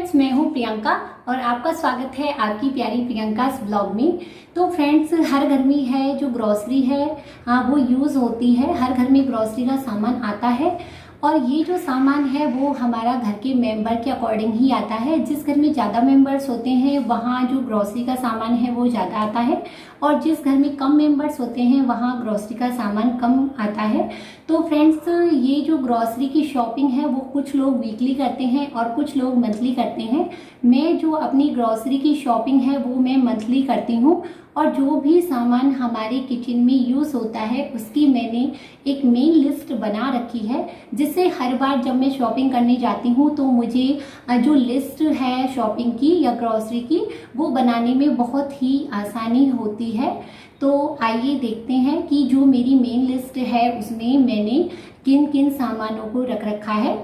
Friends, मैं हूं प्रियंका और आपका स्वागत है आपकी प्यारी प्रियंकास ब्लॉग में। तो फ्रेंड्स, हर घर में है जो ग्रोसरी है वो यूज़ होती है। हर घर में ग्रोसरी का सामान आता है और ये जो सामान है वो हमारा घर के मेंबर के अकॉर्डिंग ही आता है। जिस घर में ज़्यादा मेंबर्स होते हैं वहाँ जो ग्रोसरी का सामान है वो ज़्यादा आता है और जिस घर में कम मेंबर्स होते हैं वहाँ ग्रोसरी का सामान कम आता है। तो फ्रेंड्स, ये जो ग्रोसरी की शॉपिंग है वो कुछ लोग वीकली करते हैं और कुछ लोग मंथली करते हैं। मैं जो अपनी ग्रोसरी की शॉपिंग है वो मैं मंथली करती हूँ और जो भी सामान हमारे किचन में यूज़ होता है उसकी मैंने एक मेन लिस्ट बना रखी है, जिससे हर बार जब मैं शॉपिंग करने जाती हूँ तो मुझे जो लिस्ट है शॉपिंग की या ग्रोसरी की वो बनाने में बहुत ही आसानी होती है। तो आइए देखते हैं कि जो मेरी मेन लिस्ट है उसमें मैंने किन किन सामानों को रख रखा है।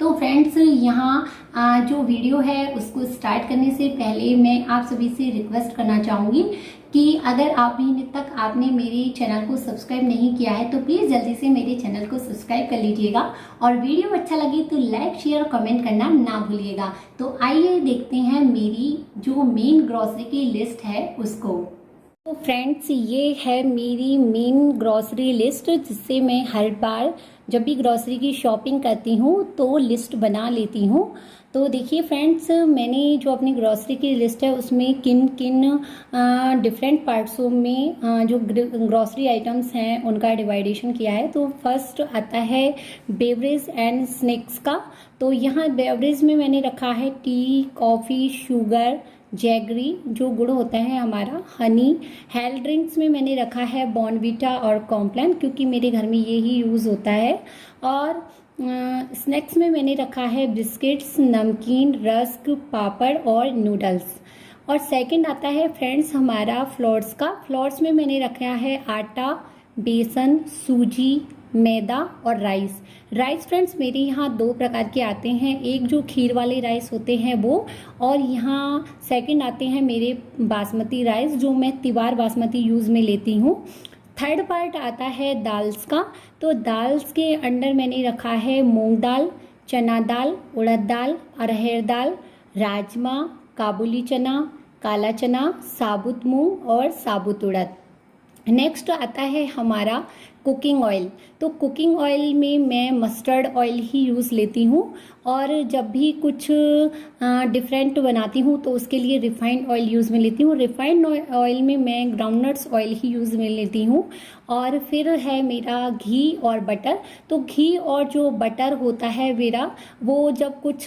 तो फ्रेंड्स, यहाँ जो वीडियो है उसको स्टार्ट करने से पहले मैं आप सभी से रिक्वेस्ट करना चाहूँगी कि अगर अभी तक आपने मेरे चैनल को सब्सक्राइब नहीं किया है तो प्लीज़ जल्दी से मेरे चैनल को सब्सक्राइब कर लीजिएगा और वीडियो अच्छा लगे तो लाइक शेयर और कमेंट करना ना भूलिएगा। तो आइए देखते हैं मेरी जो मेन ग्रोसरी की लिस्ट है उसको। तो फ्रेंड्स, ये है मेरी मेन ग्रोसरी लिस्ट, जिससे मैं हर बार जब भी ग्रोसरी की शॉपिंग करती हूँ तो लिस्ट बना लेती हूँ। तो देखिए फ्रेंड्स, मैंने जो अपनी ग्रोसरी की लिस्ट है उसमें किन किन डिफरेंट पार्ट्सों में जो ग्रोसरी आइटम्स हैं उनका डिवाइडेशन किया है। तो फर्स्ट आता है बेवरेज एंड स्नैक्स का। तो यहाँ बेवरेज में मैंने रखा है टी, कॉफ़ी, शुगर, जैगरी जो गुड़ होता है हमारा, हनी। हेल्थ ड्रिंक्स में मैंने रखा है बॉर्नवीटा और कॉम्प्लान, क्योंकि मेरे घर में ये ही यूज़ होता है। और स्नैक्स में मैंने रखा है बिस्किट्स, नमकीन, रस्क, पापड़ और नूडल्स। और सेकंड आता है फ्रेंड्स हमारा फ्लोर्स का। फ्लोर्स में मैंने रखा है आटा, बेसन, सूजी, मैदा और राइस फ्रेंड्स मेरे यहाँ दो प्रकार के आते हैं, एक जो खीर वाले राइस होते हैं वो, और यहाँ सेकंड आते हैं मेरे बासमती राइस जो मैं तिवार बासमती यूज़ में लेती हूँ। थर्ड पार्ट आता है दाल्स का। तो दाल्स के अंडर मैंने रखा है मूंग दाल, चना दाल, उड़द दाल, अरहर दाल, राजमा, काबुली चना, काला चना, साबुत मूंग और साबुत उड़द। नेक्स्ट आता है हमारा कुकिंग ऑयल। तो कुकिंग ऑयल में मैं मस्टर्ड ऑयल ही यूज़ लेती हूँ और जब भी कुछ डिफरेंट बनाती हूँ तो उसके लिए रिफाइंड ऑयल यूज़ में लेती हूँ। रिफाइंड ऑयल में मैं ग्राउंडनट्स ऑयल ही यूज़ में लेती हूँ। और फिर है मेरा घी और बटर। तो घी और जो बटर होता है मेरा, वो जब कुछ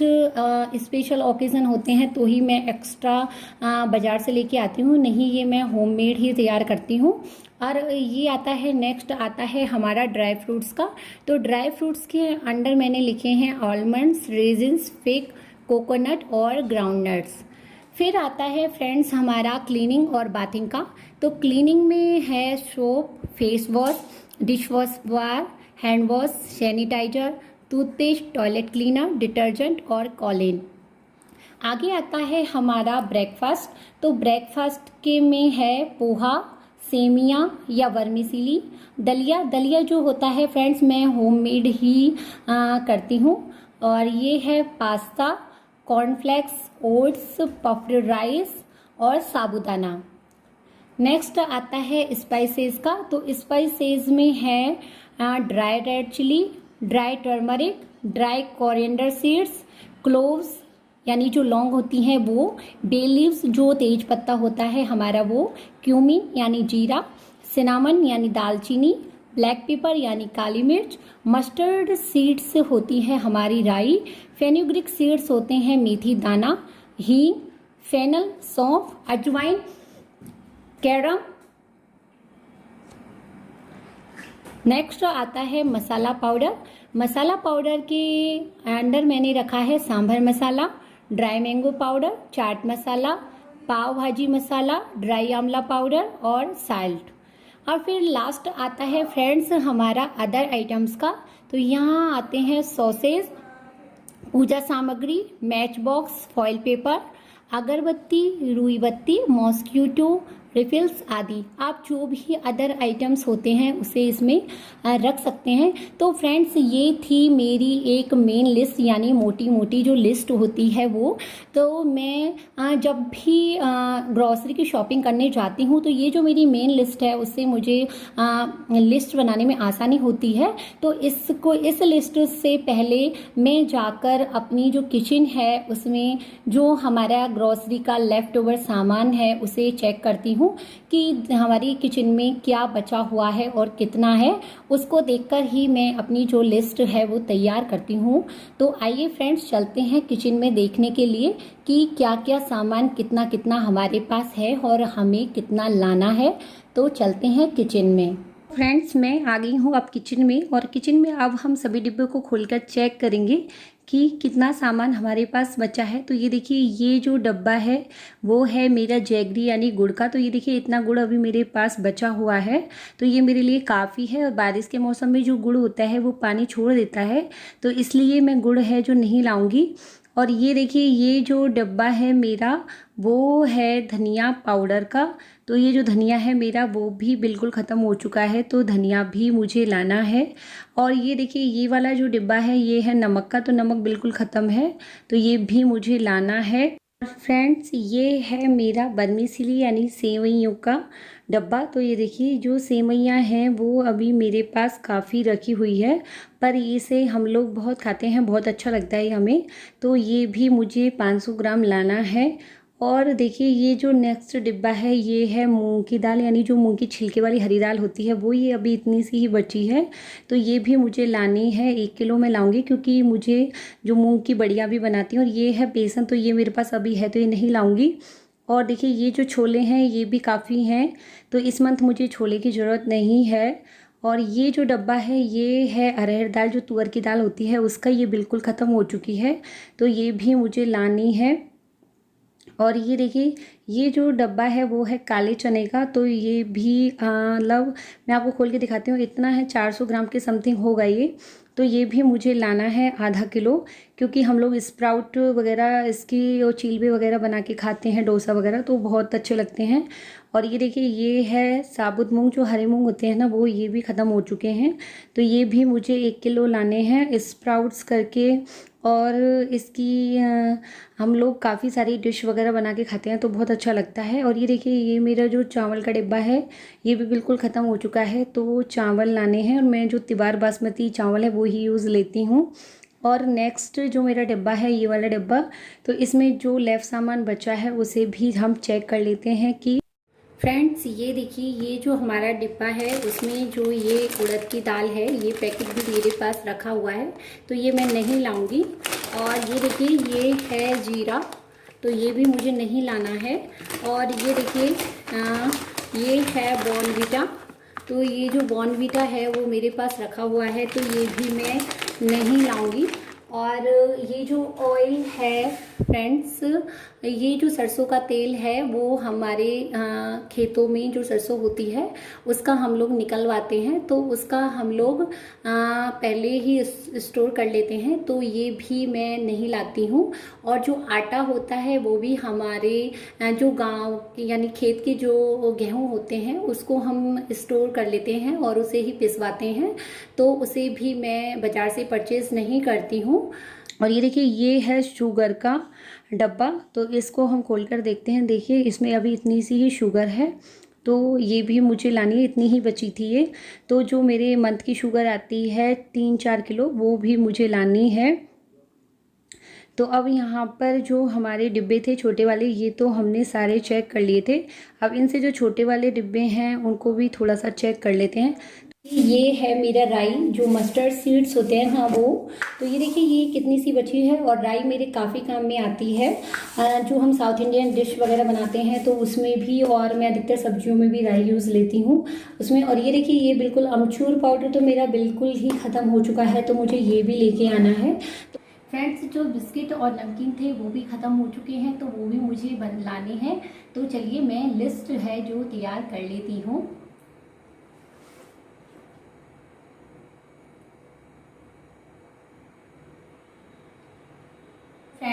स्पेशल ओकेज़न होते हैं तो ही मैं एक्स्ट्रा बाज़ार से लेके आती हूँ, नहीं ये मैं होममेड ही तैयार करती हूँ। और ये आता है नेक्स्ट आता है हमारा ड्राई फ्रूट्स का। तो ड्राई फ्रूट्स के अंडर मैंने लिखे हैं आलमंड्स, रेजिन्स, फिग, कोकोनट और ग्राउंडनट्स। फिर आता है फ्रेंड्स हमारा क्लीनिंग और बाथिंग का। तो क्लीनिंग में है soap, face wash, dish wash bar, hand wash, sanitizer, toothpaste, toilet cleaner, detergent और कॉलिन। आगे आता है हमारा ब्रेकफास्ट। तो ब्रेकफास्ट के में है पोहा, सेमिया या वर्मिसेली, दलिया जो होता है फ्रेंड्स मैं होममेड ही करती हूँ। और ये है pasta, cornflakes, oats, puffed rice और साबूदाना। नेक्स्ट आता है स्पाइसेस का। तो स्पाइसेस में है dry red chilli, dry turmeric, dry coriander seeds, cloves यानी जो लौंग होती हैं वो, बे लीव्स जो तेज पत्ता होता है हमारा वो, क्यूमिन यानी जीरा, सिनामन यानी दालचीनी, ब्लैक पेपर यानी काली मिर्च, मस्टर्ड सीड्स होती है हमारी राई, फेनुग्रिक सीड्स होते हैं मेथी दाना, हींग, फेनल, सौंफ, अजवाइन, कैरम। नेक्स्ट आता है मसाला पाउडर। मसाला पाउडर के अंडर मैंने रखा है sambar masala, dry mango powder, chaat masala, पाव भाजी मसाला, ड्राई आंवला पाउडर और साल्ट। और फिर लास्ट आता है फ्रेंड्स हमारा अदर आइटम्स का। तो यहाँ आते हैं सॉसेज, पूजा सामग्री, मैच बॉक्स, फॉइल पेपर, अगरबत्ती, रुई बत्ती, मॉस्क्यूटो, रिफिल्स आदि आप जो भी अदर आइटम्स होते हैं उसे इसमें रख सकते हैं। तो फ्रेंड्स ये थी मेरी एक मेन लिस्ट, यानी मोटी मोटी जो लिस्ट होती है वो। तो मैं जब भी ग्रॉसरी की शॉपिंग करने जाती हूँ तो ये जो मेरी मेन लिस्ट है उससे मुझे लिस्ट बनाने में आसानी होती है। तो इस लिस्ट से पहले मैं जाकर अपनी जो किचन है उसमें जो हमारा ग्रॉसरी का लेफ्ट ओवर सामान है उसे चेक करती हूँ कि हमारी किचन में क्या बचा हुआ है और कितना है। उसको देखकर ही मैं अपनी जो लिस्ट है वो तैयार करती हूँ। तो आइए फ्रेंड्स चलते हैं किचन में देखने के लिए कि क्या क्या सामान कितना कितना हमारे पास है और हमें कितना लाना है। तो चलते हैं किचन में। फ्रेंड्स मैं आ गई हूँ अब किचन में, और किचन में अब हम सभी डिब्बों को खोलकर चेक करेंगे कि कितना सामान हमारे पास बचा है। तो ये देखिए ये जो डब्बा है वो है मेरा जैगरी यानी गुड़ का। तो ये देखिए इतना गुड़ अभी मेरे पास बचा हुआ है, तो ये मेरे लिए काफ़ी है। और बारिश के मौसम में जो गुड़ होता है वो पानी छोड़ देता है, तो इसलिए मैं गुड़ है जो नहीं लाऊंगी। और ये देखिए ये जो डब्बा है मेरा वो है धनिया पाउडर का। तो ये जो धनिया है मेरा वो भी बिल्कुल ख़त्म हो चुका है, तो धनिया भी मुझे लाना है। और ये देखिए ये वाला जो डिब्बा है ये है नमक का, तो नमक बिल्कुल ख़त्म है, तो ये भी मुझे लाना है। फ्रेंड्स ये है मेरा बर्मीसिली यानी सेवइयों का डब्बा। तो ये देखिए जो सेवइयाँ हैं वो अभी मेरे पास काफ़ी रखी हुई है, पर इसे हम लोग बहुत खाते हैं, बहुत अच्छा लगता है हमें। तो ये भी मुझे 500 ग्राम लाना है। और देखिए ये जो नेक्स्ट डिब्बा है ये है मूंग की दाल, यानी जो मूंग की छिलके वाली हरी दाल होती है वो, ये अभी इतनी सी ही बची है, तो ये भी मुझे लानी है। 1 किलो में लाऊंगी क्योंकि मुझे जो मूंग की बड़ियाँ भी बनाती हूँ। और ये है बेसन, तो ये मेरे पास अभी है तो ये नहीं लाऊंगी। और देखिए ये जो छोले हैं ये भी काफ़ी हैं, तो इस मंथ मुझे छोले की ज़रूरत नहीं है। और ये जो डब्बा है ये है अरहर दाल, जो तुअर की दाल होती है उसका, ये बिल्कुल ख़त्म हो चुकी है, तो ये भी मुझे लानी है। और ये देखिए ये जो डब्बा है वो है काले चने का, तो ये भी मतलब मैं आपको खोल के दिखाती हूँ, इतना है 400 ग्राम के समथिंग होगा ये। तो ये भी मुझे लाना है ½ किलो, क्योंकि हम लोग स्प्राउट वगैरह इसकी और चीलबे वगैरह बना के खाते हैं, डोसा वगैरह, तो बहुत अच्छे लगते हैं। और ये देखिए ये है साबुत मूंग, जो हरे मूंग होते हैं ना वो, ये भी ख़त्म हो चुके हैं, तो ये भी मुझे 1 किलो लाने हैं स्प्राउट्स करके। और इसकी हम लोग काफ़ी सारी डिश वगैरह बना के खाते हैं तो बहुत अच्छा लगता है। और ये देखिए ये मेरा जो चावल का डिब्बा है ये भी बिल्कुल ख़त्म हो चुका है, तो चावल लाने हैं। और मैं जो तिबार बासमती चावल है वो ही यूज़ लेती हूँ। और नेक्स्ट जो मेरा डिब्बा है ये वाला डिब्बा, तो इसमें जो लेफ़्ट सामान बचा है उसे भी हम चेक कर लेते हैं कि फ्रेंड्स ये देखिए ये जो हमारा डिब्बा है उसमें जो ये उड़द की दाल है ये पैकेट भी मेरे पास रखा हुआ है, तो ये मैं नहीं लाऊंगी। और ये देखिए ये है जीरा, तो ये भी मुझे नहीं लाना है। और ये देखिए ये है बॉर्नवीटा, तो ये जो बॉर्नवीटा है वो मेरे पास रखा हुआ है, तो ये भी मैं नहीं लाऊंगी। और ये जो ऑयल है फ्रेंड्स, ये जो सरसों का तेल है वो हमारे खेतों में जो सरसों होती है उसका हम लोग निकलवाते हैं, तो उसका हम लोग पहले ही स्टोर कर लेते हैं, तो ये भी मैं नहीं लाती हूँ। और जो आटा होता है वो भी हमारे जो गांव यानी खेत के जो गेहूं होते हैं उसको हम स्टोर कर लेते हैं और उसे ही पिसवाते हैं, तो उसे भी मैं बाज़ार से परचेज नहीं करती हूँ। और ये देखिए ये है शुगर का डब्बा, तो इसको हम खोल कर देखते हैं। देखिए इसमें अभी इतनी सी ही शुगर है, तो ये भी मुझे लानी है, इतनी ही बची थी ये। तो जो मेरे मंथ की शुगर आती है 3-4 किलो वो भी मुझे लानी है। तो अब यहाँ पर जो हमारे डिब्बे थे छोटे वाले ये तो हमने सारे चेक कर लिए थे। अब इनसे जो छोटे वाले डिब्बे हैं उनको भी थोड़ा सा चेक कर लेते हैं। ये है मेरा राई, जो मस्टर्ड सीड्स होते हैं हाँ वो, तो ये देखिए ये कितनी सी बची है। और राई मेरे काफ़ी काम में आती है, जो हम साउथ इंडियन डिश वगैरह बनाते हैं तो उसमें भी, और मैं अधिकतर सब्जियों में भी राई यूज़ लेती हूँ उसमें। और ये देखिए ये बिल्कुल अमचूर पाउडर तो मेरा बिल्कुल ही ख़त्म हो चुका है, तो मुझे ये भी लेके आना है। फ्रेंड्स जो बिस्किट और नमकीन थे वो भी ख़त्म हो चुके हैं, तो वो भी मुझे लाने हैं। तो चलिए मैं लिस्ट है जो तैयार कर लेती हूँ।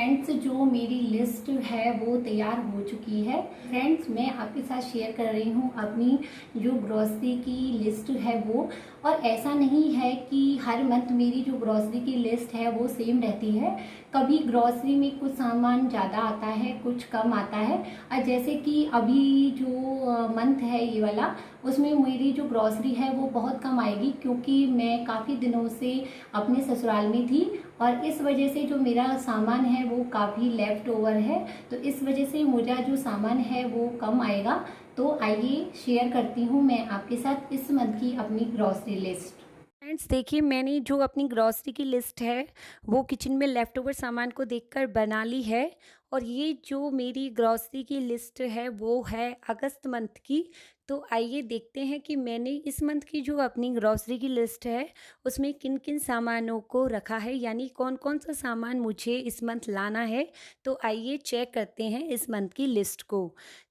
फ्रेंड्स जो मेरी लिस्ट है वो तैयार हो चुकी है। फ्रेंड्स मैं आपके साथ शेयर कर रही हूँ अपनी जो ग्रॉसरी की लिस्ट है वो। और ऐसा नहीं है कि हर मंथ मेरी जो ग्रॉसरी की लिस्ट है वो सेम रहती है। कभी ग्रॉसरी में कुछ सामान ज़्यादा आता है, कुछ कम आता है। और जैसे कि अभी जो मंथ है ये वाला, उसमें मेरी जो ग्रॉसरी है वो बहुत कम आएगी, क्योंकि मैं काफ़ी दिनों से अपने ससुराल में थी और इस वजह से जो मेरा सामान है वो काफ़ी लेफ्ट ओवर है। तो इस वजह से मेरा जो सामान है वो कम आएगा। तो आइए शेयर करती हूँ मैं आपके साथ इस मंथ की अपनी ग्रॉसरी लिस्ट। फ्रेंड्स देखिए, मैंने जो अपनी ग्रॉसरी की लिस्ट है वो किचन में लेफ़्ट ओवर सामान को देखकर बना ली है। और ये जो मेरी ग्रॉसरी की लिस्ट है वो है अगस्त मंथ की। तो आइए देखते हैं कि मैंने इस मंथ की जो अपनी ग्रॉसरी की लिस्ट है उसमें किन किन सामानों को रखा है, यानी कौन कौन सा सामान मुझे इस मंथ लाना है। तो आइए चेक करते हैं इस मंथ की लिस्ट को।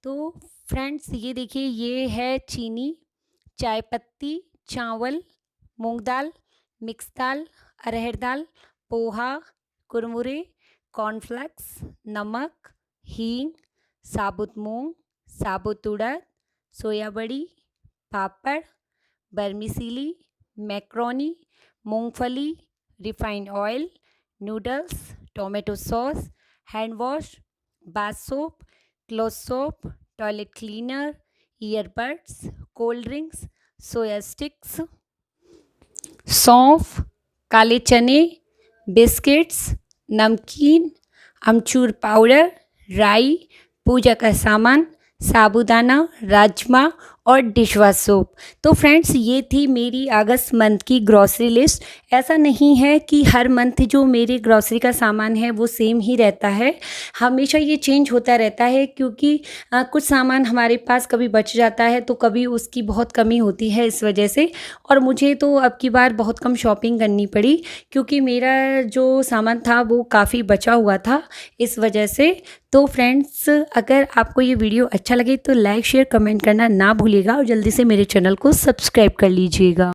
तो फ्रेंड्स ये देखिए, ये है चीनी, चाय पत्ती, चावल, मूंग दाल, मिक्स दाल, अरहर दाल, पोहा, कुरमुरे, कॉर्नफ्लेक्स, नमक, हींग, साबुत मूंग, साबुत उड़द, सोया बड़ी, पापड़, बर्मिसेली, मैक्रोनी, मूंगफली, refined oil, noodles, tomato sauce, hand wash, bath soap, cloth soap, toilet cleaner, earbuds, cold drinks, soya sticks, सौंफ, काले चने, बिस्किट्स, नमकीन, अमचूर पाउडर, राई, पूजा का सामान, साबूदाना, राजमा और डिशवॉश सोप। तो फ्रेंड्स ये थी मेरी अगस्त मंथ की ग्रॉसरी लिस्ट। ऐसा नहीं है कि हर मंथ जो मेरे ग्रॉसरी का सामान है वो सेम ही रहता है, हमेशा ये चेंज होता रहता है, क्योंकि कुछ सामान हमारे पास कभी बच जाता है तो कभी उसकी बहुत कमी होती है इस वजह से। और मुझे तो अब की बार बहुत कम शॉपिंग करनी पड़ी, क्योंकि मेरा जो सामान था वो काफ़ी बचा हुआ था इस वजह से। तो फ्रेंड्स अगर आपको ये वीडियो अच्छा लगे तो लाइक शेयर कमेंट करना ना भूलिएगा और जल्दी से मेरे चैनल को सब्सक्राइब कर लीजिएगा।